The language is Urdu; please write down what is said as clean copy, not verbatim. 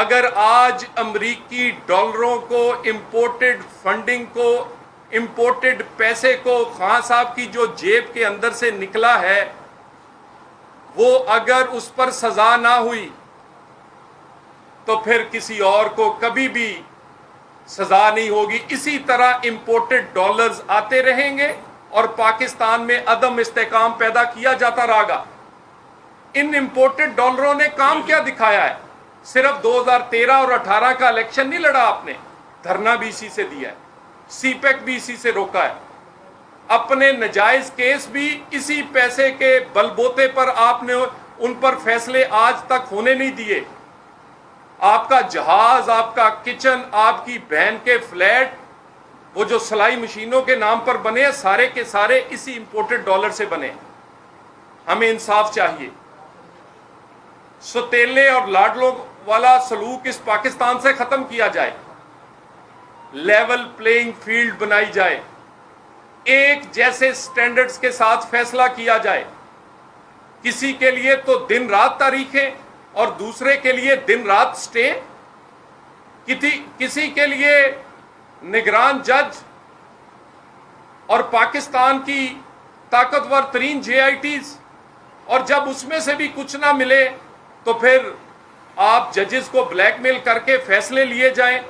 اگر آج امریکی ڈالروں کو، امپورٹڈ فنڈنگ کو، امپورٹڈ پیسے کو خان صاحب کی جو جیب کے اندر سے نکلا ہے، وہ اگر اس پر سزا نہ ہوئی تو پھر کسی اور کو کبھی بھی سزا نہیں ہوگی۔ اسی طرح امپورٹڈ ڈالرز آتے رہیں گے اور پاکستان میں عدم استحکام پیدا کیا جاتا رہے گا۔ ان امپورٹڈ ڈالروں نے کام کیا دکھایا ہے؟ صرف 2013 اور 18 کا الیکشن نہیں لڑا آپ نے، دھرنا بھی اسی سے دیا ہے، سی پیک بھی اسی سے روکا ہے، اپنے نجائز کیس بھی اسی پیسے کے بل بوتے پر آپ نے ان پر فیصلے آج تک ہونے نہیں دیے۔ آپ کا جہاز، آپ کا کچن، آپ کی بہن کے فلیٹ، وہ جو سلائی مشینوں کے نام پر بنے ہیں، سارے کے سارے اسی امپورٹڈ ڈالر سے بنے۔ ہمیں انصاف چاہیے۔ ستیلے اور لاڈلوں والا سلوک اس پاکستان سے ختم کیا جائے، لیول پلینگ فیلڈ بنائی جائے، ایک جیسے سٹینڈرڈز کے ساتھ فیصلہ کیا جائے۔ کسی کے لیے تو دن رات تاریخیں اور دوسرے کے لیے دن رات سٹے، کسی کے لیے نگران جج، اور پاکستان کی طاقتور ترین جے آئی ٹیز، اور جب اس میں سے بھی کچھ نہ ملے تو پھر آپ ججز کو بلیک میل کر کے فیصلے لیے جائیں۔